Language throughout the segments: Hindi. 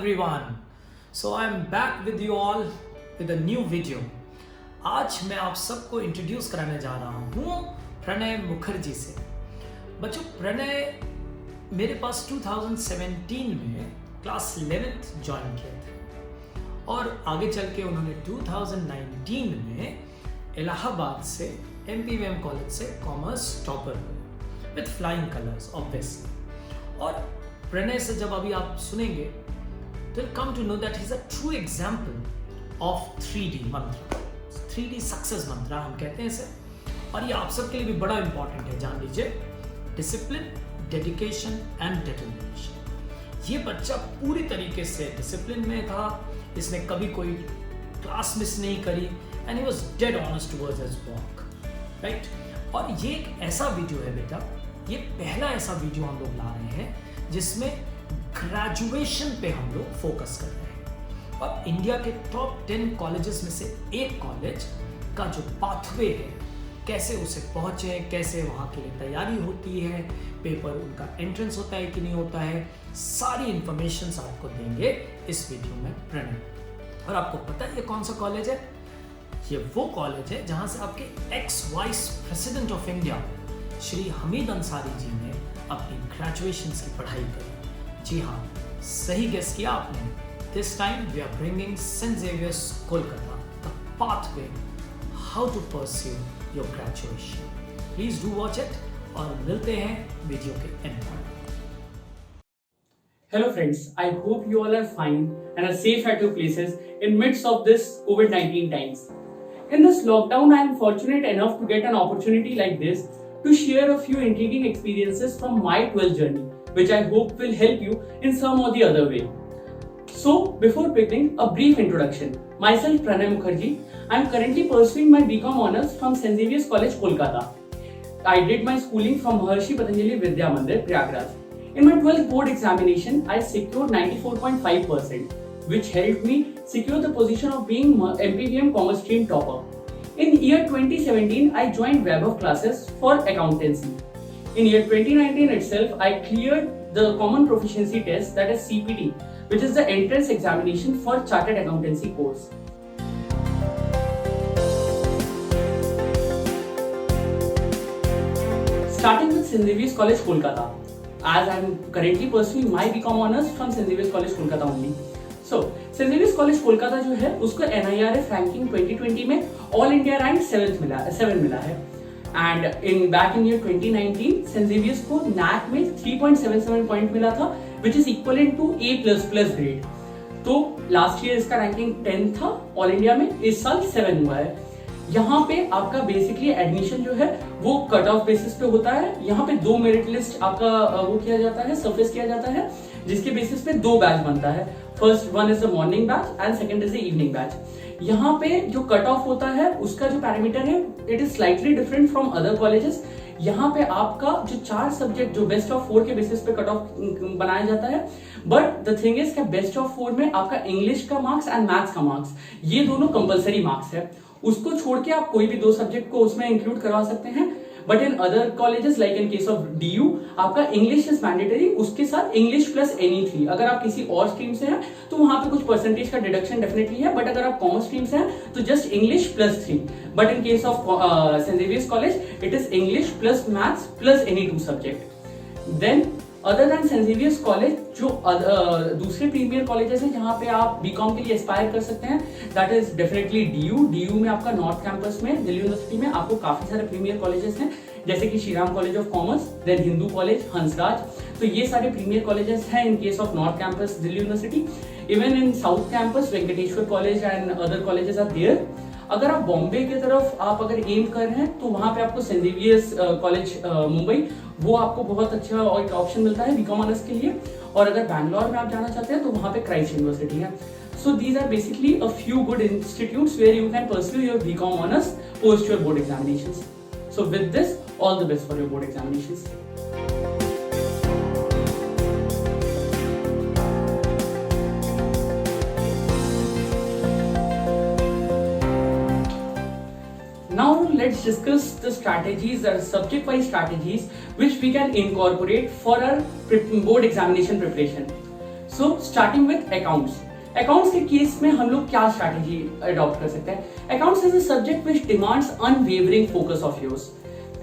everyone. So I am back with you all with a new video. आज मैं आप सबको इंट्रोड्यूस कराने जा रहा हूँ प्रणय मुखर्जी से। बच्चों, प्रणय मेरे पास 2017 में क्लास 11th ज्वाइन किए थे और आगे चल के उन्होंने 2019 में इलाहाबाद से MPVM कॉलेज से कॉमर्स टॉपर हुए विथ फ्लाइंग कलर्स ऑब्वियसली। और प्रणय से जब अभी आप सुनेंगे तो come to know that he is a true example of 3D mantra, 3D success मंत्र हम कहते हैं इसे। और ये आप सबके लिए भी बड़ा इंपॉर्टेंट है, जान लीजिए। Discipline, dedication and determination. ये बच्चा पूरी तरीके से डिसिप्लिन में था, इसने कभी कोई क्लास मिस नहीं करी and he was dead honest towards his work, right. और ये एक ऐसा वीडियो है बेटा, ये पहला ऐसा वीडियो हम लोग ला रहे हैं जिसमें ग्रेजुएशन पे हम लोग फोकस कर रहे हैं। और इंडिया के टॉप 10 कॉलेजेस में से एक कॉलेज का जो पाथवे है, कैसे उसे पहुंचे, कैसे वहाँ के लिए तैयारी होती है, पेपर उनका एंट्रेंस होता है कि नहीं होता है, सारी इंफॉर्मेशन आपको देंगे इस वीडियो में प्रणय। और आपको पता है ये कौन सा कॉलेज है? ये वो कॉलेज है जहाँ से आपके ex vice president of India Shri Hamid Ansari ji ने अपनी ग्रेजुएशन की पढ़ाई करी। जी हाँ, सही गेस किया आपने। This time we are bringing Saint Xavier's Kolkata the pathway how to pursue your graduation. Please do watch it और मिलते हैं वीडियो के एंड पर। Hello friends, I hope you all are fine and are safe at your places in midst of this COVID-19 times. In this lockdown, I am fortunate enough to get an opportunity like this to share a few intriguing experiences from my 12th journey, which I hope will help you in some or the other way. So, before beginning, a brief introduction. Myself, Pranay Mukherjee. I am currently pursuing my BCom Honours from St. Xavier's College, Kolkata. I did my schooling from Maharshi Patanjali Vidya Mandir, Prayagraj. In my 12th board examination, I secured 94.5%, which helped me secure the position of being MPVM Commerce Stream topper. In year 2017, I joined Web of classes for accountancy. In year 2019 itself, I cleared the Common Proficiency Test, that is CPT, which is the entrance examination for Chartered Accountancy course. Starting with St. Xavier's College, Kolkata, as I am currently pursuing my BCom Honours from St. Xavier's College, Kolkata only. So, St. Xavier's College, Kolkata जो है उसको NIRF रैंकिंग 2020 में ऑल इंडिया रैंक 7 मिला है। And back in year 2019 Saint Xavier's को NAC में 3.77 पॉइंट मिला था, which is equivalent to A++ grade. तो लास्ट ईयर इसका रैंकिंग 10 था ऑल इंडिया में, इस साल 7 हुआ है। यहाँ पे आपका बेसिकली एडमिशन जो है वो कट ऑफ बेसिस पे होता है। यहाँ पे 2 मेरिट लिस्ट आपका वो किया जाता है, सरफेस किया जाता है, जिसके बेसिस पे 2 बैच बनता है। First one is the morning batch and second is the evening batch. यहाँ पे जो कट ऑफ होता है उसका जो पैरामीटर है it is slightly different from other colleges. यहाँ पे आपका जो 4 सब्जेक्ट जो बेस्ट ऑफ 4 के बेसिस पे कट ऑफ बनाया जाता है, but the thing is best of 4 में आपका इंग्लिश का मार्क्स एंड मैथ्स का मार्क्स, ये दोनों कंपलसरी मार्क्स है। उसको छोड़ के आप कोई भी 2 सब्जेक्ट को उसमें इंक्लूड करवा सकते हैं। But in other colleges like in case of DU आपका इंग्लिश इज मैंडेटरी, उसके साथ इंग्लिश प्लस NE3। अगर आप किसी और स्ट्रीम से हैं तो वहां पे कुछ परसेंटेज का डिडक्शन डेफिनेटली है, बट अगर आप कॉमर्स स्ट्रीम से हैं तो just English plus 3। But in case of Saint Xavier's college it is English plus maths plus NE2 subject. Then other than Saint Xavier's college जो दूसरे प्रीमियर कॉलेजेस हैं जहां पे आप बीकॉम के लिए एस्पायर कर सकते हैं, दैट इज डेफिनेटली DU में आपका नॉर्थ कैंपस में दिल्ली यूनिवर्सिटी में आपको काफी सारे प्रीमियर कॉलेजेस हैं, जैसे कि Shri Ram college of commerce, then Hindu college, Hansraj. तो ये सारे प्रीमियर कॉलेजेस हैं in case of north campus Delhi university. Even in south campus Venkateswara college and other colleges are there. अगर आप बॉम्बे की तरफ आप अगर एम कर रहे हैं तो वहां पे आपको सेंट जेवियर्स कॉलेज मुंबई, वो आपको बहुत अच्छा एक ऑप्शन मिलता है बीकॉम ऑनर्स के लिए। और अगर बैंगलोर में आप जाना चाहते हैं तो वहां पे क्राइस्ट यूनिवर्सिटी है। So these are basically a few good institutes where you can pursue your BCom honors post your board examinations. So with this, all the best for your board examinations. Now let's discuss the strategies, or subject-wise strategies, which we can incorporate for our board examination preparation. So starting with accounts. Accounts के केस में हम लोग क्या स्ट्रैटेजी अडॉप्ट कर सकते हैं? Accounts is a subject which demands unwavering focus of yours.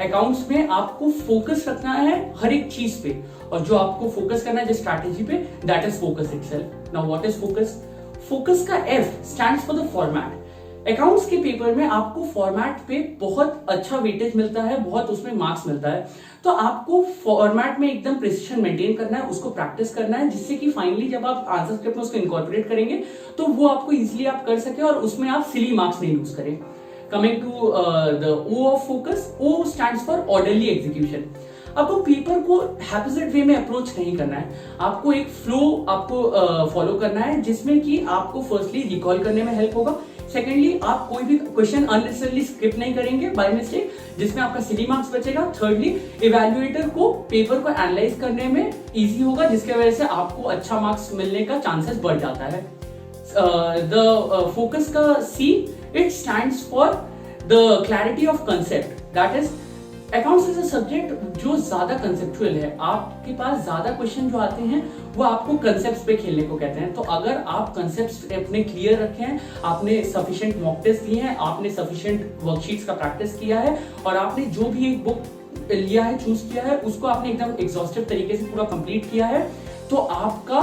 Accounts में आपको फोकस रखना है हर एक चीज पे, और जो आपको फोकस करना है जिस स्ट्रैटेजी पे, that is focus itself. Now what is focus? Focus का F stands for the format. Accounts के पेपर में आपको फॉर्मेट पे बहुत अच्छा वेटेज मिलता है, बहुत उसमें मार्क्स मिलता है। तो आपको फॉर्मेट में एकदम प्रिसिशन मेंटेन करना है, उसको प्रैक्टिस करना है, जिससे कि फाइनली जब आप आंसर स्क्रिप्ट में उसको इनकॉर्पोरेट करेंगे तो वो आपको इजीली आप कर सके और उसमें आप सिली मार्क्स नहीं लूज करें। Coming to the O of focus, O stands for orderly execution. आपको पेपर को हैप्पीजेड वे में अप्रोच नहीं करना है, आपको एक फ्लो आपको फॉलो करना है, जिसमें कि आपको फर्स्टली रिकॉल करने में हेल्प होगा। सेकेंडली, आप कोई भी क्वेश्चन अननेसेसरली स्किप नहीं करेंगे बाय मिस्टेक, जिसमें आपका सिली मार्क्स बचेगा। थर्डली, इवैल्यूएटर को पेपर को एनालाइज करने में इजी होगा, जिसके वजह से आपको अच्छा मार्क्स मिलने का चांसेस बढ़ जाता है। द फोकस का C, it stands for the clarity of concept. That is, accounts is a subject जो ज्यादा कंसेप्चुअल है। आपके पास ज्यादा क्वेश्चन जो आते हैं वो आपको कंसेप्ट्स पे खेलने को कहते हैं। तो अगर आप कंसेप्ट्स अपने क्लियर रखे हैं, आपने सफिशिएंट मॉक टेस्ट दिए हैं, आपने सफिशिएंट वर्कशीट्स का प्रैक्टिस किया है, और आपने जो भी एक बुक लिया है, चूज किया है, उसको आपने एकदम एग्जॉस्टिव तरीके से पूरा कंप्लीट किया है, तो आपका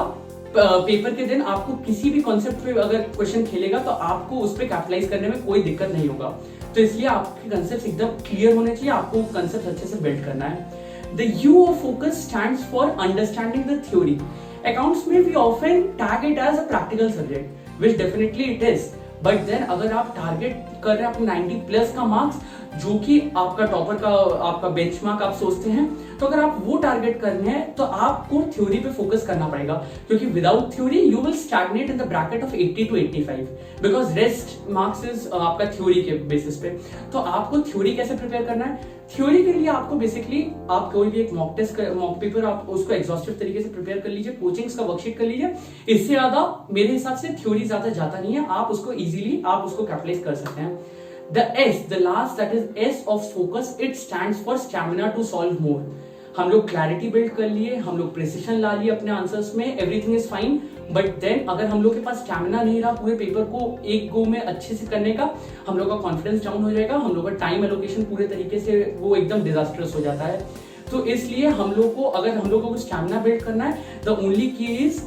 पेपर के दिन आपको किसी भी कॉन्सेप्ट पे अगर क्वेश्चन खेलेगा तो आपको उस पर कैपिटलाइज करने में कोई दिक्कत नहीं होगा। तो इसलिए आपके कंसेप्ट एकदम क्लियर होने चाहिए, आपको कंसेप्ट अच्छे से बिल्ड करना है। The U of focus stands for understanding the theory. Accounts में we often tag it as a practical subject, which definitely it is. But then अगर आप टारगेट कर रहे हैं अपने 90 प्लस का मार्क्स, जो कि आपका टॉपर का आपका बेंचमार्क आप सोचते हैं, तो अगर आप वो टारगेट करने हैं तो आपको थ्योरी पे फोकस करना पड़ेगा, क्योंकि without theory you will stagnate in the bracket of 80 to 85, because rest marks is आपका थ्योरी के बेसिस पे। तो आपको थ्योरी कैसे प्रिपेयर करना है? थ्योरी के लिए आपको बेसिकली आप कोई भी एक मॉक टेस्ट मॉक पेपर आप उसको एग्जॉस्टिव तरीके से प्रिपेयर कर लीजिए, कोचिंग्स का वर्कशीट कर लीजिए। इससे ज्यादा मेरे हिसाब से थ्योरी ज्यादा जाता नहीं है, आप उसको इजीली आप उसको कैपिटलाइज कर सकते हैं। The S, the last, that is S of focus, it stands for stamina to solve more. हम लोग क्लैरिटी बिल्ड कर लिए, हम लोग प्रिसिशन ला लिए अपने आंसर्स में, everything is fine, but then अगर हम लोग के पास स्टैमिना नहीं रहा पूरे पेपर को एक गो में अच्छे से करने का, हम लोग का कॉन्फिडेंस डाउन हो जाएगा, हम लोग का टाइम एलोकेशन पूरे तरीके से वो एकदम डिजास्टर्स हो जाता है। तो इसलिए हम लोग को, अगर हम लोगों को स्टैमिना बिल्ड करना है, the only key is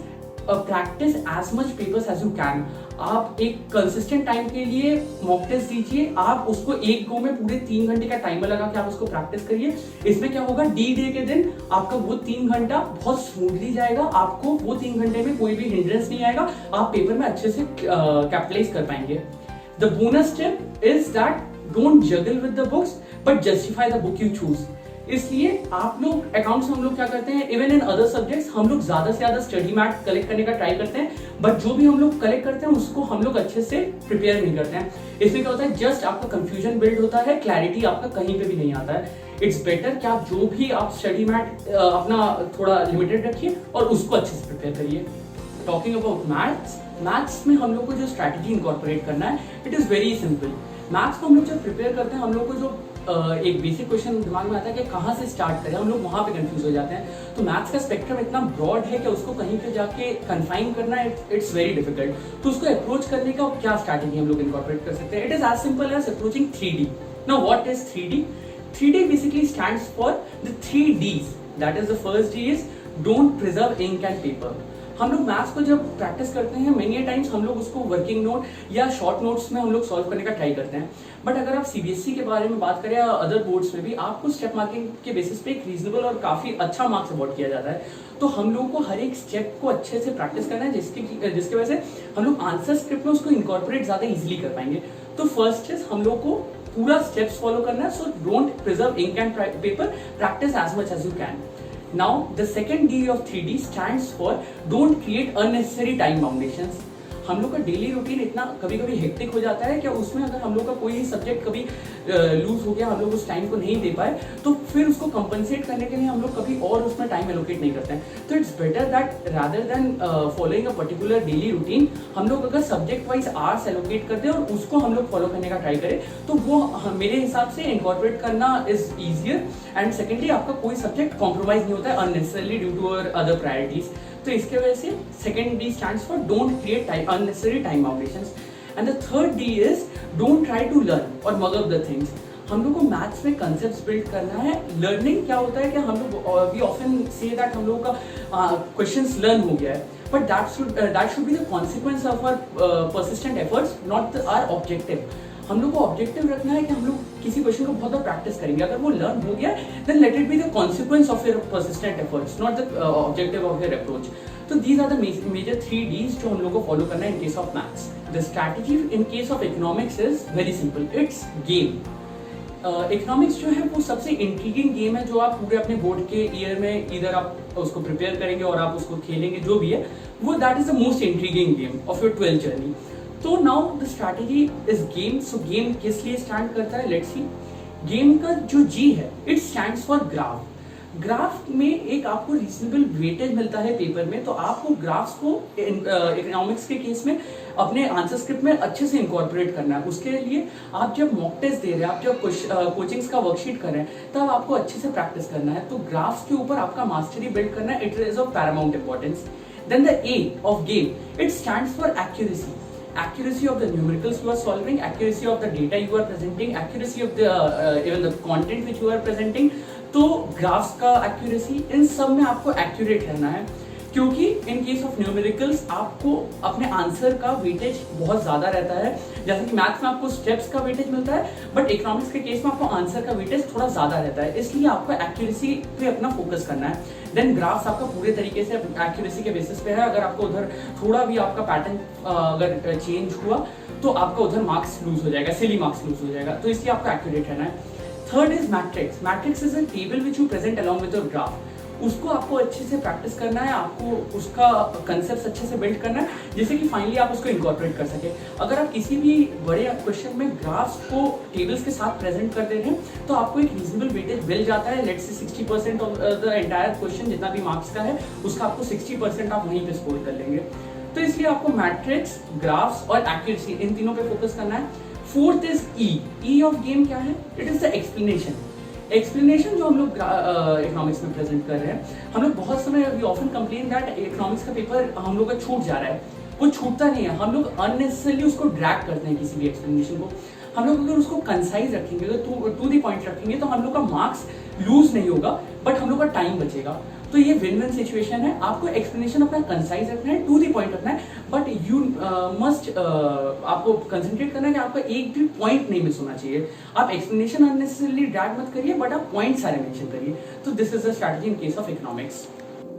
practice as much papers as you can. आप एक कंसिस्टेंट टाइम के लिए मॉक टेस्ट दीजिए, आप उसको एक गो में पूरे 3 घंटे का टाइमर लगा के आप उसको प्रैक्टिस करिए। इसमें क्या होगा, डी डे के दिन आपका वो 3 घंटा बहुत स्मूथली जाएगा, आपको वो 3 घंटे में कोई भी हिंड्रेंस नहीं आएगा, आप पेपर में अच्छे से कैपिटलाइज कर पाएंगे। The bonus tip is that don't juggle with the books but justify the book you choose. इसलिए आप लोग अकाउंट्स में हम लोग क्या करते हैं, इवन इन अदर सब्जेक्ट्स हम लोग ज्यादा से ज्यादा स्टडी मैट कलेक्ट करने का ट्राई करते हैं, बट जो भी हम लोग कलेक्ट करते हैं उसको हम लोग अच्छे से प्रिपेयर नहीं करते हैं। इसमें क्या होता है, जस्ट आपका कंफ्यूजन बिल्ड होता है, क्लैरिटी आपका कहीं पे भी नहीं आता है। इट्स बेटर कि आप जो भी आप स्टडी मैट अपना थोड़ा लिमिटेड रखिए और उसको अच्छे से प्रिपेयर करिए। टॉकिंग अबाउट मैथ्स में हम लोग को जो स्ट्रैटेजी इंकॉर्पोरेट करना है, it is very simple. Maths को हम लोग जब प्रिपेयर करते हैं, हम लोग को जो एक बेसिक क्वेश्चन दिमाग में आता है कि कहाँ से स्टार्ट करें, हम लोग वहाँ पे कंफ्यूज हो जाते हैं। तो मैथ्स का स्पेक्ट्रम इतना ब्रॉड है कि उसको कहीं पे जाके कन्फाइन करना इट्स वेरी डिफिकल्ट। तो उसको अप्रोच करने का क्या स्ट्रैटेजी हम लोग इंकॉर्पोरेट कर सकते हैं? It is as simple as approaching 3D। Now what is 3D? 3D basically stands for the 3 Ds। That is the first D is don't preserve ink and paper. हम लोग मैथ्स को जब प्रैक्टिस करते हैं, मेनी टाइम्स हम लोग उसको वर्किंग नोट या शॉर्ट नोट्स में हम लोग सॉल्व करने का ट्राई करते हैं, बट अगर आप सीबीएसई के बारे में बात करें या अदर बोर्ड्स में भी, आपको स्टेप मार्किंग के बेसिस पे एक रीजनेबल और काफी अच्छा मार्क्स अवॉर्ड किया जाता है। तो हम लोग को हर एक स्टेप को अच्छे से प्रैक्टिस करना है, जिसकी वजह से हम लोग आंसर स्क्रिप्ट में उसको इनकॉर्पोरेट ज्यादा इजिली कर पाएंगे। तो फर्स्ट इज हम लोग को पूरा स्टेप्स फॉलो करना है, so don't preserve ink and paper, practice as much as you can. Now, the second D of 3D stands for don't create unnecessary time foundations. हम लोग का डेली रूटीन इतना कभी कभी हेक्टिक हो जाता है कि उसमें अगर हम लोग का कोई सब्जेक्ट कभी लूज हो गया, हम लोग उस टाइम को नहीं दे पाए, तो फिर उसको कंपनसेट करने के लिए हम लोग कभी और उसमें टाइम एलोकेट नहीं करते हैं। तो it's better that rather than following a particular daily routine, हम लोग अगर सब्जेक्ट वाइज आवर्स एलोकेट करते हैं और उसको हम लोग फॉलो करने का ट्राई करें, तो वो मेरे हिसाब से इनकॉर्पोरेट करना इज ईजियर। एंड सेकेंडली, आपका कोई सब्जेक्ट कॉम्प्रोमाइज नहीं होता है unnecessarily due to other priorities. तो इसके वजह से second D stands for don't create unnecessary time boundations. And the third D is don't try to learn और मग अप द थिंग्स। हम लोग को मैथ्स में कंसेप्ट बिल्ड करना है। लर्निंग क्या होता है कि हम लोग वी ऑफन से दैट हम लोगों का क्वेश्चंस लर्न हो गया है, but that should be the consequence of our persistent efforts, not our objective. हम लोग को ऑब्जेक्टिव रखना है कि हम लोग किसी क्वेश्चन को बहुत बार प्रैक्टिस करेंगे, अगर वो लर्न हो गया then let it be the consequence of your persistent efforts, not the objective of your approach. तो these are the major 3 Ds जो हम लोग को फॉलो करना है in case of maths. The strategy in case of economics is very simple, it's game. Economics जो है वो सबसे इंट्रीगिंग गेम है जो आप पूरे अपने बोर्ड के ईयर में इधर आप उसको प्रिपेयर करेंगे और आप उसको खेलेंगे, जो भी है वो that is the most intriguing game of your 12th journey. तो now the strategy is game. So game किस लिए स्टैंड करता है, लेट्स सी। गेम का जो जी है it stands for graph. Graph में एक आपको रीजनेबल वेटेज मिलता है पेपर में, तो आपको ग्राफ्स को इकोनॉमिक्स के केस में अपने आंसर स्क्रिप्ट में अच्छे से इंकॉर्पोरेट करना है। उसके लिए आप जब मॉक टेस्ट दे रहे हैं, आप जब कोचिंग्स का वर्कशीट कर रहे हैं, तब आपको अच्छे से प्रैक्टिस करना है। तो ग्राफ्स के ऊपर आपका मास्टरी बिल्ड करना है, it is of paramount importance. Then the A of game, it stands for accuracy. Accuracy of the numericals you are solving, accuracy of the data you are presenting, accuracy of the even the content which you are presenting। तो ग्राफ्स का एक्यूरेसी, इन सब में आपको एक्यूरेट रहना है, क्योंकि इन केस ऑफ न्यूमेरिकल्स आपको अपने आंसर का वेटेज बहुत ज्यादा रहता है। जैसे कि मैथ्स में आपको स्टेप्स का वेटेज मिलता है, बट इकोनॉमिक्स के केस में आपको आंसर का वेटेज थोड़ा ज्यादा रहता है, इसलिए आपको एक्यूरेसी पे अपना फोकस करना है। देन ग्राफ्स आपका पूरे तरीके से एक्यूरेसी के बेसिस पे है। अगर आपको उधर थोड़ा भी आपका पैटर्न अगर चेंज हुआ तो आपका उधर मार्क्स लूज हो जाएगा, सिली मार्क्स लूज हो जाएगा, तो इसलिए आपको एक्यूरेट रहना है। Third is matrix. Matrix is a table which you present along with your graph. उसको आपको अच्छे से प्रैक्टिस करना है, आपको उसका कंसेप्ट अच्छे से बिल्ड करना है, जिससे कि फाइनली आप उसको इंकॉर्पोरेट कर सके। अगर आप किसी भी बड़े क्वेश्चन में ग्राफ्स को टेबल्स के साथ प्रेजेंट कर दे रहे हैं तो आपको एक रीजनेबल वेटेज मिल जाता है। Let's say 60% of the entire question जितना भी मार्क्स का है उसका आपको 60% आप वहीं पे स्कोर कर लेंगे। तो इसलिए आपको मैट्रिक्स, ग्राफ्स और एक्यूरेसी, इन तीनों पे फोकस करना है। Fourth is E of game. क्या है, it is the explanation. Explanation जो हम लोग इकोनॉमिक्स में प्रेजेंट कर रहे हैं, हम लोग बहुत समय we often complain that economics का पेपर हम लोग का छूट जा रहा है। वो छूटता नहीं है, हम लोग अननेसेसरली उसको ड्रैग करते हैं किसी भी एक्सप्लेनेशन को। हम लोग अगर उसको कंसाइज रखेंगे, अगर टू द पॉइंट रखेंगे, तो हम लोग का मार्क्स लूज नहीं होगा, बट हम लोग का टाइम बचेगा। तो ये विन विन सिचुएशन है। आपको एक्सप्लेनेशन अपना कंसाइज रखना है, टू द पॉइंट रखना है, बट यू मस्ट आपको कंसंट्रेट करना है कि आपका एक भी पॉइंट नहीं मिस होना चाहिए। आप एक्सप्लेनेशन अननेसेसरली ड्रैग मत करिए, बट आप पॉइंट सारे मेंशन करिए। तो this is the strategy in case of economics.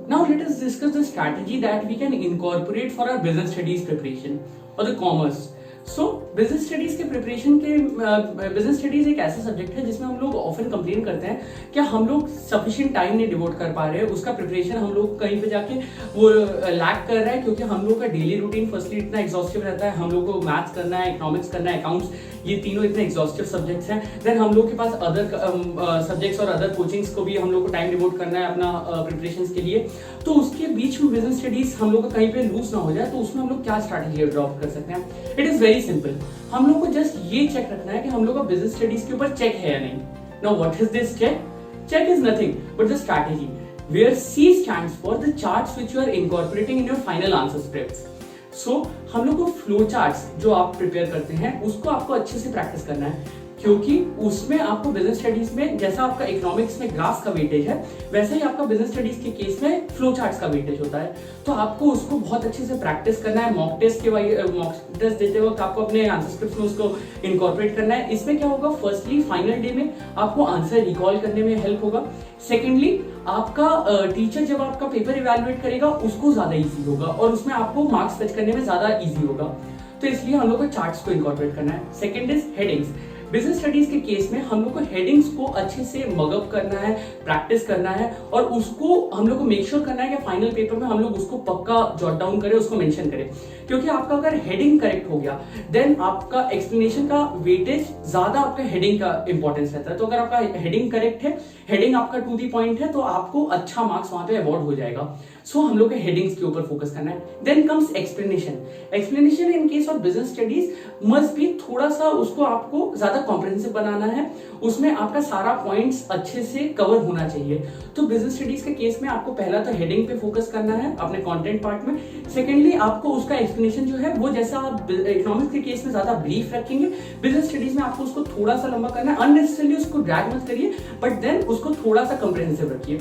Now let us discuss the strategy that we can incorporate for our business studies preparation or the commerce. So business studies के प्रिपरेशन के बिजनेस स्टडीज एक ऐसा सब्जेक्ट है जिसमें हम लोग ऑफन कंप्लेन करते हैं कि हम लोग सफिशिएंट टाइम नहीं डिवोट कर पा रहे हैं। उसका प्रिपरेशन हम लोग कहीं पे जाके वो लैक कर रहा है, क्योंकि हम लोग का डेली रूटीन फर्स्टली इतना एग्जॉस्टिव रहता है। हम लोग को मैथ्स करना है, इकोनॉमिक्स करना है, अकाउंट्स, ये तीनों इतने एग्जॉस्टिव सब्जेक्ट्स हैं। देन हम लोग के पास अदर सब्जेक्ट्स और अदर कोचिंग्स को भी हम लोग को टाइम डिवोट करना है अपना प्रिपरेशन के लिए। तो उसके बीच में बिजनेस स्टडीज हम लोग का कहीं पे लूज ना हो जाए, तो उसमें हम लोग क्या स्ट्रैटेजी अडॉप्ट कर सकते हैं। It is very simple. हम लोग को जस्ट ये चेक रखना है कि हम लोग का बिजनेस स्टडीज के ऊपर चेक है या नहीं। Now what is this check? Check is nothing but the strategy, where C stands for the charts which you are incorporating in your final answer scripts. So हम लोग को फ्लो चार्ट्स जो आप प्रिपेयर करते हैं उसको आपको अच्छे से प्रैक्टिस करना है, क्योंकि उसमें आपको बिजनेस स्टडीज में जैसा आपका इकोनॉमिक्स में ग्राफ्स का वेटेज है, वैसा ही आपका बिजनेस स्टडीज के केस में फ्लो चार्ट्स का वेटेज होता है। तो आपको उसको बहुत अच्छे से प्रैक्टिस करना है। मॉक टेस्ट देते वक्त आपको अपने आंसर स्क्रिप्ट्स में उसको इनकॉर्पोरेट करना है। इसमें क्या होगा, फर्स्टली फाइनल डे में आपको आंसर रिकॉल करने में हेल्प होगा। सेकेंडली आपका टीचर जब आपका पेपर इवैल्यूएट करेगा उसको ज्यादा इजी होगा और उसमें आपको मार्क्स फेच करने में ज्यादा इजी होगा। तो इसलिए हम लोग को चार्ट्स को इनकॉर्पोरेट करना है। Second is headings. Business studies के केस में हम लोग को हेडिंग्स को अच्छे से मगअप करना है, प्रैक्टिस करना है और उसको हम लोग को मेक श्योर करना है कि फाइनल पेपर में हम लोग उसको पक्का जॉट डाउन करें, उसको मेंशन करें। क्योंकि आपका अगर हेडिंग करेक्ट हो गया देन आपका एक्सप्लेनेशन का वेटेज ज्यादा आपका हेडिंग का इंपॉर्टेंस रहता है। तो अगर आपका हेडिंग करेक्ट है, हेडिंग आपका टू दी पॉइंट है, तो आपको अच्छा मार्क्स वहां पे अवॉर्ड हो जाएगा। सो हम लोग के हेडिंग्स के ऊपर फोकस करना है। Then comes explanation. Explanation in case of business studies must be थोड़ा सा उसको आपको ज्यादा कॉम्प्रिहेंसिव बनाना है, उसमें आपका सारा पॉइंट्स अच्छे से कवर होना चाहिए। तो बिजनेस स्टडीज के केस में आपको पहला तो हेडिंग पे फोकस करना है अपने कंटेंट पार्ट में। सेकेंडली आपको उसका एक्सप्लेनेशन जो है वो जैसा आप इकोनॉमिक्स के केस में ज्यादा ब्रीफ रखेंगे, बिजनेस स्टडीज में आपको उसको थोड़ा सा लंबा करना है। अननेसेसरली उसको ड्रैग मत करिए, बट देन उसको थोड़ा सा कॉम्प्रिहेंसिव रखिए।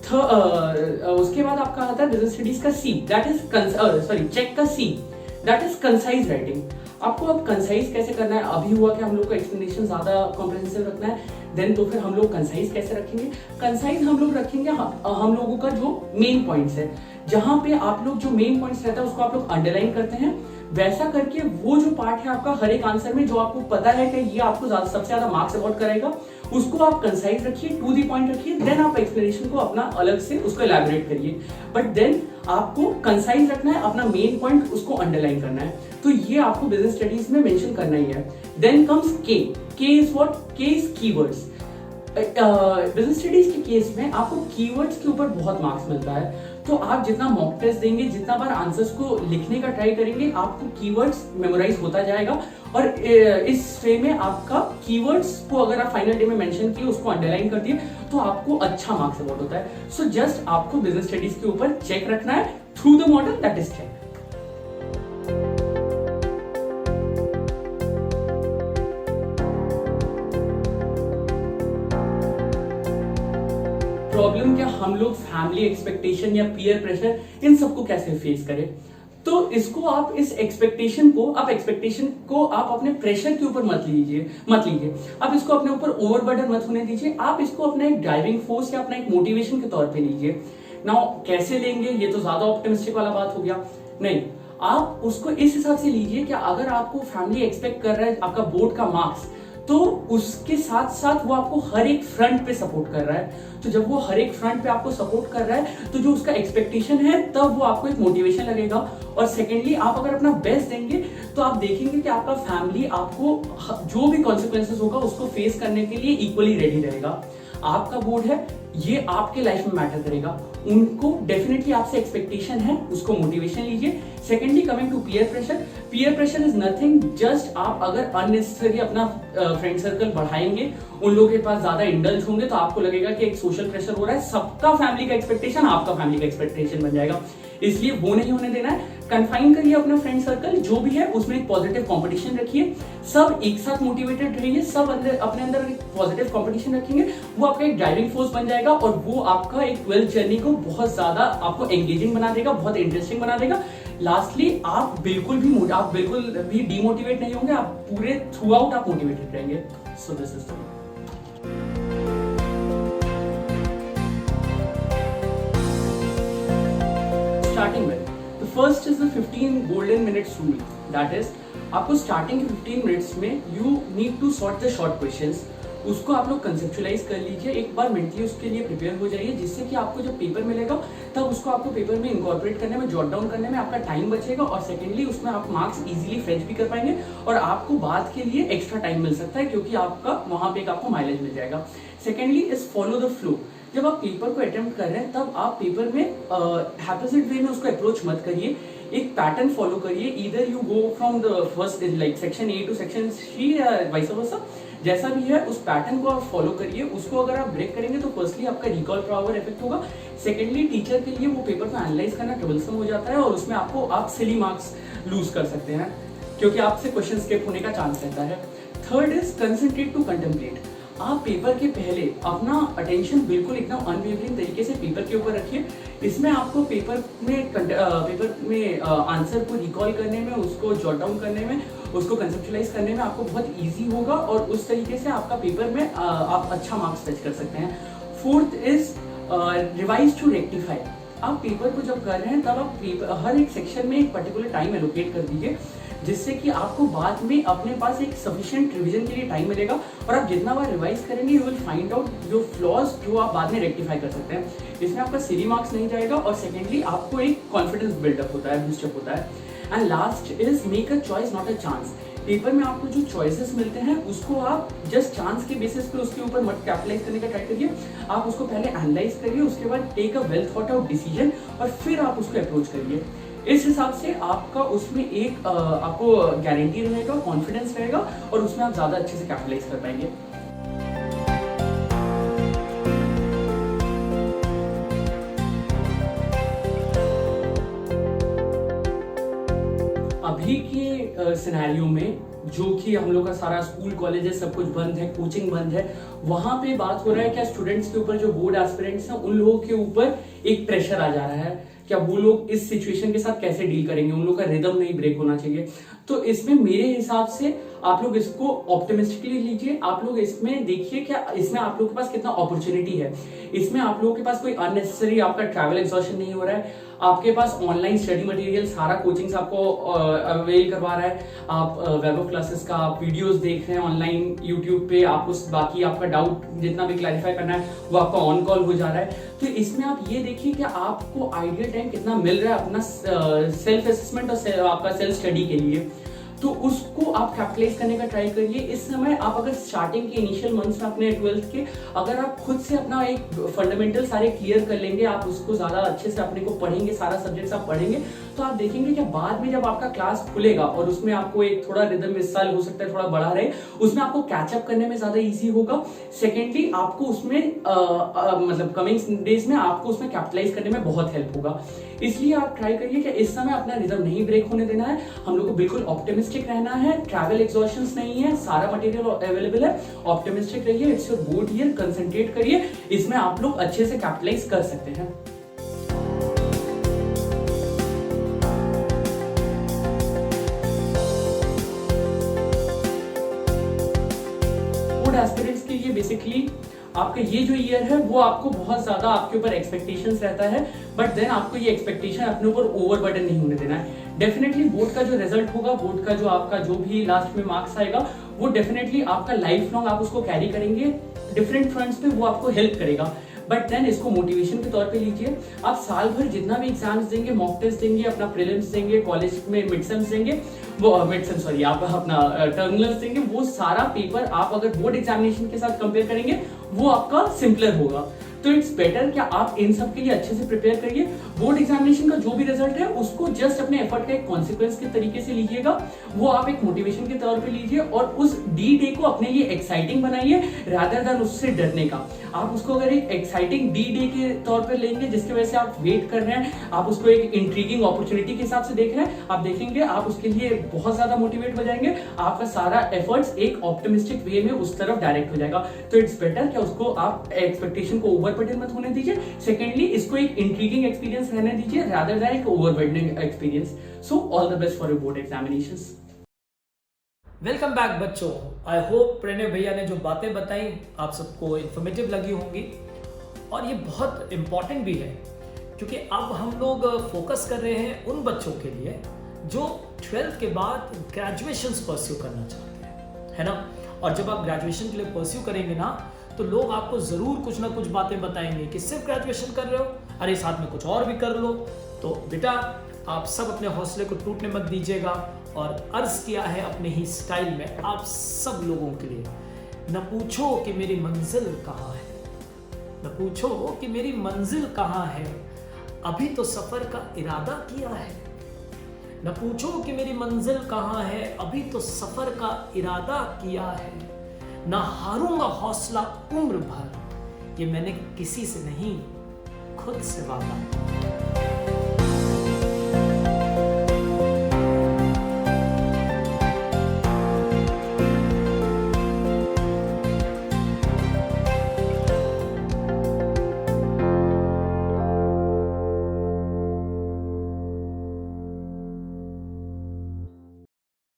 उसके बाद आपका आता है बिजनेस स्टडीज का सी, दैट इज चेक का सी, दैट इज कंसाइज राइटिंग। आपको अब कंसाइज कैसे करना है? अभी हुआ कि हम लोग को एक्सप्लेनेशन ज्यादा कॉम्प्रिहेंसिव रखना है, देन तो फिर हम लोग कंसाइज कैसे रखेंगे? कंसाइज हम लोग रखेंगे हम लोगों का जो मेन पॉइंट्स है, जहां पे आप लोग जो मेन पॉइंट्स रहता है उसको आप लोग अंडरलाइन करते हैं, वैसा करके वो जो पार्ट है आपका हर एक आंसर में जो आपको पता है कि ये आपको सबसे ज्यादा मार्क्स अवॉर्ड करेगा, उसको आप कंसाइज रखिए, टू दी पॉइंट रखिए। देन आप एक्सप्लेनेशन को अपना अलग से उसको एलैबोरेट करिए, बट देन आपको कंसाइज रखना है, अपना मेन पॉइंट उसको अंडरलाइन करना है। तो ये आपको बिजनेस स्टडीज में मेंशन करना ही है। देन कम्स के इज व्हाट? के इज कीवर्ड्स। बिजनेस स्टडीज के केस में आपको कीवर्ड्स के ऊपर बहुत मार्क्स मिलता है। तो आप जितना मॉक टेस्ट देंगे, जितना बार आंसर्स को लिखने का ट्राई करेंगे, आपको कीवर्ड्स मेमोराइज होता जाएगा। और इस वे में आपका कीवर्ड्स को अगर आप फाइनल डे में मेंशन किए, उसको अंडरलाइन कर दिए, तो आपको अच्छा मार्क्स अवॉर्ड होता है। सो जस्ट आपको बिजनेस स्टडीज के ऊपर चेक रखना है through the model, that is check. Problem क्या, हम लोग फैमिली एक्सपेक्टेशन या पीयर प्रेशर इन सबको कैसे फेस करें? तो इसको आप इस एक्सपेक्टेशन को आप अपने प्रेशर के ऊपर मत लीजिए। आप इसको अपने ऊपर ओवरबर्डन मत होने दीजिए। आप इसको अपना एक ड्राइविंग फोर्स या अपना एक मोटिवेशन के तौर पे लीजिए। नाउ कैसे लेंगे? ये तो ज्यादा ऑप्टिमिस्टिक वाला बात हो गया। नहीं, आप उसको इस हिसाब से लीजिए कि अगर आपको फैमिली एक्सपेक्ट कर रहा है आपका बोर्ड का मार्क्स, तो उसके साथ साथ वो आपको हर एक फ्रंट पे सपोर्ट कर रहा है। तो जब वो हर एक फ्रंट पे आपको सपोर्ट कर रहा है, तो जो उसका एक्सपेक्टेशन है, तब वो आपको एक मोटिवेशन लगेगा। और सेकेंडली, आप अगर अपना बेस्ट देंगे, तो आप देखेंगे कि आपका फैमिली आपको जो भी कॉन्सिक्वेंसेस होगा उसको फेस करने के लिए इक्वली रेडी रहेगा। आपका बोर्ड है, ये आपके लाइफ में मैटर करेगा। उनको डेफिनेटली आपसे एक्सपेक्टेशन है, उसको मोटिवेशन लीजिए। Secondly, coming to peer pressure is nothing, just आप अगर अननेसेसरी अपना फ्रेंड सर्कल बढ़ाएंगे, उन लोगों के पास ज्यादा इंडल्ज होंगे, तो आपको लगेगा कि एक सोशल प्रेशर हो रहा है। सबका फैमिली का एक्सपेक्टेशन आपका फैमिली का एक्सपेक्टेशन बन जाएगा, इसलिए वो नहीं होने देना है। कन्फाइन करिए अपना फ्रेंड सर्कल जो भी है, उसमें एक पॉजिटिव कंपटीशन रखिए, सब एक साथ मोटिवेटेड रहिए, सब अपने अंदर एक पॉजिटिव कंपटीशन रखेंगे, वो आपका एक ड्राइविंग फोर्स बन जाएगा और वो आपका एक 12th जर्नी को बहुत ज्यादा आपको एंगेजिंग बना देगा, बहुत इंटरेस्टिंग बना देगा। लास्टली, आप बिल्कुल भी डिमोटिवेट नहीं होंगे, आप पूरे थ्रू आउट आप मोटिवेटेड रहेंगे। So this is the starting में first is the 15 golden minutes rule, that is आपको स्टार्टिंग के 15 मिनट्स में you need to sort the short questions. उसको आप लोग कंसेप्चुअलाइज कर लीजिए, एक बार मेंटली उसके लिए प्रिपेयर हो जाइए, जिससे कि आपको जब पेपर मिलेगा तब उसको आपको पेपर में इंकॉर्पोरेट करने में, जॉट डाउन करने में आपका टाइम बचेगा। और सेकेंडली, उसमें आप मार्क्स इजीली फेच भी कर पाएंगे और आपको बाद के लिए एक्स्ट्रा टाइम मिल सकता है, क्योंकि आपका वहां पे एक आपको माइलेज मिल जाएगा। Secondly is follow the flow. जब आप पेपर को अटेम्प्ट कर रहे हैं, तब आप पेपर में हैप्पीसेट वे में उसको अप्रोच मत करिए, एक पैटर्न फॉलो करिए। Either you go from the first like section A to section C, vice versa, जैसा भी है उस पैटर्न को आप फॉलो करिए। उसको अगर आप ब्रेक करेंगे तो फर्स्टली आपका रिकॉल पावर इफेक्ट होगा, सेकेंडली टीचर के लिए वो पेपर को एनालाइज करना ट्रबलसम हो जाता है और उसमें आप सिली मार्क्स लूज कर सकते हैं, क्योंकि आपसे क्वेश्चन स्किप होने का चांस रहता है। Third is concentrate to contemplate. आप पेपर के पहले अपना अटेंशन बिल्कुल एकदम अनवेवरिंग तरीके से पेपर के ऊपर रखिए। इसमें आपको पेपर में आंसर को रिकॉल करने में, उसको जॉट डाउन करने में, उसको कंसेप्चुअलाइज करने में आपको बहुत इजी होगा और उस तरीके से आपका पेपर में आप अच्छा मार्क्स फेच कर सकते हैं। Fourth is revise to rectify. आप पेपर को जब कर रहे हैं तब आप हर एक सेक्शन में एक पर्टिकुलर टाइम एलोकेट कर दीजिए, जिससे कि आपको बाद में अपने पास एक सफिशिएंट रिवीजन के लिए टाइम मिलेगा और आप जितना बार रिवाइज करेंगे यू विल फाइंड आउट जो फ्लॉज जो आप बाद में रेक्टिफाई कर सकते हैं। इसमें आपका सिली मार्क्स नहीं जाएगा और सेकेंडली आपको एक कॉन्फिडेंस बिल्डअप होता है, बूस्टअप होता है। And last is make a choice not a chance. Paper में आपको जो चॉइसेस मिलते हैं उसको आप जस्ट चांस के बेसिस पे उसके ऊपर मत कैपिटलाइज करने का ट्राई करिए। आप उसको पहले एनालाइज करिए, उसके बाद take a well thought out decision और फिर आप उसको अप्रोच करिए। इस हिसाब से आपका उसमें एक आपको गारंटी रहेगा, कॉन्फिडेंस रहेगा और उसमें आप ज़्यादा अच्छे से कैपिटलाइज कर पाएंगे। अभी के सिनेरियो में जो कि हम लोग का सारा स्कूल कॉलेज है, सब कुछ बंद है, कोचिंग बंद है, वहां पे बात हो रहा है क्या स्टूडेंट्स के ऊपर, जो बोर्ड एस्पिरेंट्स हैं उन लोगों के ऊपर एक प्रेशर आ जा रहा है, क्या वो लोग इस सिचुएशन के साथ कैसे डील करेंगे, उन लोग का रिदम नहीं ब्रेक होना चाहिए। तो इसमें मेरे हिसाब से आप लोग इसको ऑप्टिमिस्टिकली लीजिए। आप लोग इसमें देखिए क्या इसमें आप लोगों के पास कितना अपॉर्चुनिटी है। इसमें आप लोगों के पास कोई अननेसेसरी आपका ट्रैवल एग्जॉशन नहीं हो रहा है। आपके पास ऑनलाइन स्टडी मटेरियल सारा कोचिंग आपको अवेल करवा रहा है। आप वेब ऑफ क्लासेस का आप वीडियोस देख रहे हैं ऑनलाइन यूट्यूब पे, आपको बाकी आपका डाउट जितना भी क्लैरिफाई करना है वो आपका ऑन कॉल हो जा रहा है। तो इसमें आप ये देखिए कि आपको आइडियल टाइम कितना मिल रहा है अपना सेल्फ असेसमेंट और आपका सेल्फ स्टडी के लिए। तो उसको आप कैपिटलाइज करने का ट्राई करिए। इस समय आप अगर स्टार्टिंग के इनिशियल मंथ्स में अपने 12th के अगर आप खुद से अपना एक फंडामेंटल सारे क्लियर कर लेंगे, आप उसको ज़्यादा अच्छे से अपने को पढ़ेंगे, सारा सब्जेक्ट्स आप पढ़ेंगे, तो आप देखेंगे कि बाद में जब आपका क्लास खुलेगा और उसमें आपको एक थोड़ा रिदम इस साल हो सकता है थोड़ा बड़ा रहे, उसमें आपको कैचअप करने में ज़्यादा ईजी होगा। सेकेंडली आपको उसमें मतलब कमिंग डेज में आपको उसमें कैपिटलाइज करने में बहुत हेल्प होगा। इसलिए आप ट्राई करिए कि इस समय अपना रिदम नहीं ब्रेक होने देना है। हम लोग को बिल्कुल ऑप्टिमिस्टिक रहना है, ट्रैवल एग्जॉशंस नहीं है, सारा मटेरियल अवेलेबल है। ऑप्टिमिस्टिक रहिए, it's your board year, concentrate करिए, इसमें आप लोग अच्छे से कैपिटलाइज कर सकते हैं। बोर्ड एस्पिरेंट्स के लिए बेसिकली आपका ये जो ईयर है वो आपको बहुत ज्यादा आपके ऊपर एक्सपेक्टेशंस रहता है, बट देन आपको ये एक्सपेक्टेशन अपने ऊपर ओवरबर्डन नहीं होने देना है। डेफिनेटली बोर्ड का जो रिजल्ट होगा, बोर्ड का जो आपका जो भी लास्ट में मार्क्स आएगा, वो डेफिनेटली आपका लाइफ लॉन्ग आप उसको कैरी करेंगे डिफरेंट फ्रंट्स पे, वो आपको हेल्प करेगा। बट देन इसको मोटिवेशन के तौर पे लीजिए। आप साल भर जितना भी एग्जाम्स देंगे, मॉक टेस्ट देंगे, अपना प्रीलिम्स देंगे, कॉलेज में मिडसेम्स देंगे, वो मिडसेम सॉरी आप अपना टर्मिनल्स देंगे, वो सारा पेपर आप अगर बोर्ड एग्जामिनेशन के साथ कंपेयर करेंगे वो आपका सिंपलर होगा। तो इट्स बेटर कि आप इन सब के लिए अच्छे से प्रिपेयर करिए। बोर्ड एग्जामिनेशन का जो भी रिजल्ट है उसको जस्ट अपने एफर्ट का एक कॉन्सिक्वेंस के तरीके से लीजिएगा, वो आप एक मोटिवेशन के तौर पे लीजिए और उस डी डे को अपने लिए एक्साइटिंग बनाइए रादर देन उससे डरने का। आप उसको अगर एक एक्साइटिंग डी डे के तौर पे लेंगे जिसकी वजह से आप वेट कर रहे हैं, आप उसको एक इंट्रीगिंग अपॉर्चुनिटी के हिसाब से देख रहे हैं, आप देखेंगे आप उसके लिए बहुत ज्यादा मोटिवेट हो जाएंगे, आपका सारा एफर्ट्स एक ऑप्टिमिस्टिक वे में उस तरफ डायरेक्ट हो जाएगा। तो इट्स बेटर कि उसको आप एक्सपेक्टेशन को ओवरबर्डन मत होने दीजिए। सेकेंडली इसको एक इंट्रीगिंग एक्सपीरियंस रहने दीजिए रादर देन एक overburdening experience. So all the best for your board examinations. Welcome back बच्चों। आई होप प्रणय भैया ने जो बातें बताई आप सबको इन्फॉर्मेटिव लगी होंगी और ये बहुत इम्पॉर्टेंट भी है, क्योंकि अब हम लोग फोकस कर रहे हैं उन बच्चों के लिए जो 12th के बाद ग्रेजुएशन परस्यू करना चाहते हैं, है ना। और जब आप ग्रेजुएशन के लिए परस्यू करेंगे ना, तो लोग आपको ज़रूर कुछ ना कुछ बातें बताएंगे कि सिर्फ ग्रेजुएशन कर रहे हो, अरे साथ में कुछ और भी कर लो। तो बेटा आप सब अपने हौसले को टूटने मत दीजिएगा और अर्ज किया है अपने ही स्टाइल में आप सब लोगों के लिए, न पूछो कि मेरी मंजिल कहाँ है, न पूछो कि मेरी मंजिल कहाँ है, अभी तो सफर का इरादा किया है। न पूछो कि मेरी मंजिल कहाँ है, अभी तो सफर का इरादा किया है। न हारूंगा हौसला उम्र भर, ये मैंने किसी से नहीं खुद से वादा।